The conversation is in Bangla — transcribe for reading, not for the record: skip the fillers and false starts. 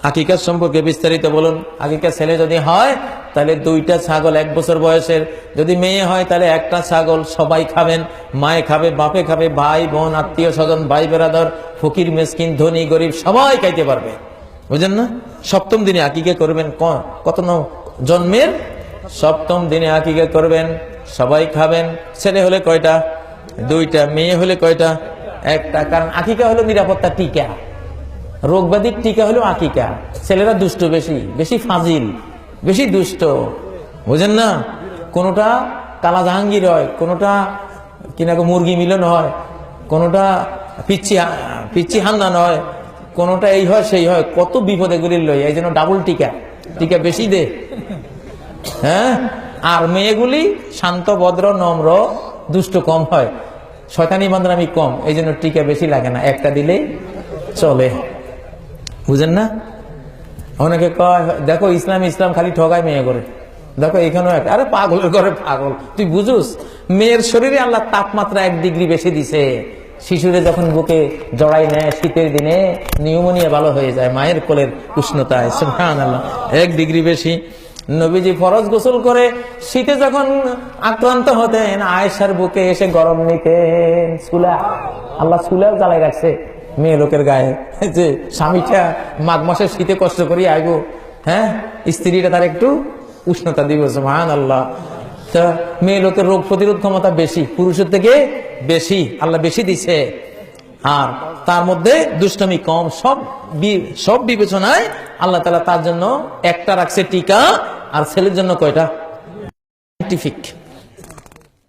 আকিকার সম্পর্কে বিস্তারিত বলুন। আকিকা ছেলে যদি হয় তাহলে 2টা ছাগল 1 বছর বয়সের, যদি মেয়ে হয় তাহলে 1টা ছাগল, সবাই খাবেন, মায়ে খাবে, বাপে খাবে, ভাই বোন আত্মীয় স্বজন ভাই বেরাদর ফকির মিসকিন ধনী গরিব সবাই খাইতে পারবে, বুঝেন না? 7ম দিনে আকিকা করবেন, কত জন্মের 7ম দিনে আকিকা করবেন, সবাই খাবেন। ছেলে হলে কয়টা? 2টা, মেয়ে হলে কয়টা? 1টা। কারণ আকিকা হলো নিরাপত্তা টিকা, রোগব্যাধির টিকা হলো আকিকা। ছেলেরা দুষ্ট, বেশি বেশি ফাজিল, বেশি দুষ্ট, বুঝেন না? কোনোটা কালা জাহাঙ্গীর হয়, কোনোটা কিনা মুরগি মিলন হয়, কোনোটা পিচ্ছি হান্নান হয়, কোনোটা এই হয় সেই হয়, কত বিপদ এগুলির লই। এই জন্য ডাবল টিকা, টিকা বেশি দে। হ্যাঁ, আর মেয়েগুলি শান্ত ভদ্র নম্র দুষ্ট কম হয়, শয়তানি বান্দরামি কম, এই জন্য টিকা বেশি লাগে না, 1টা দিলেই চলে, বুঝেন না? অনেকে কয় দেখো ইসলাম ইসলাম খালি ঠগায় মেয়ে করে, দেখো এখানেও একটা, আরে পাগলের ঘরে পাগল, তুই বুঝুস? মেয়ের শরীরে আল্লাহ তাপমাত্রা 1 ডিগ্রি বেশি দিছে। শিশুরে যখন বুকে জড়াই নেয় শীতের দিনে নিউমোনিয়া ভালো হয়ে যায় মায়ের কোলের উষ্ণতায়, সুবহানাল্লাহ, 1 ডিগ্রি বেশি। নবীজি ফরজ গোসল করে শীতে যখন আক্রান্ত হতেন আয়েশার বুকে এসে গরম নিতেন, চুলা, আল্লাহ চুলাও জ্বালাই রাখছে মেয়ে লোকের গায়ে, যে স্বামীটা মাঘ মাসের শীতে কষ্ট করি আইবো, হ্যাঁ, স্ত্রীটা তার একটু উষ্ণতা দিব, সুবহানাল্লাহ। তা মেয়ে লোকের রোগ প্রতিরোধ ক্ষমতা বেশি, পুরুষের থেকে বেশি, আল্লাহ বেশি দিছে। আর তার মধ্যে দুষ্টমি কম, সব বিবেচনায় আল্লাহ তাআলা তার জন্য 1টা রাখছে টিকা, আর ছেলের জন্য কয়টা? সায়েন্টিফিক।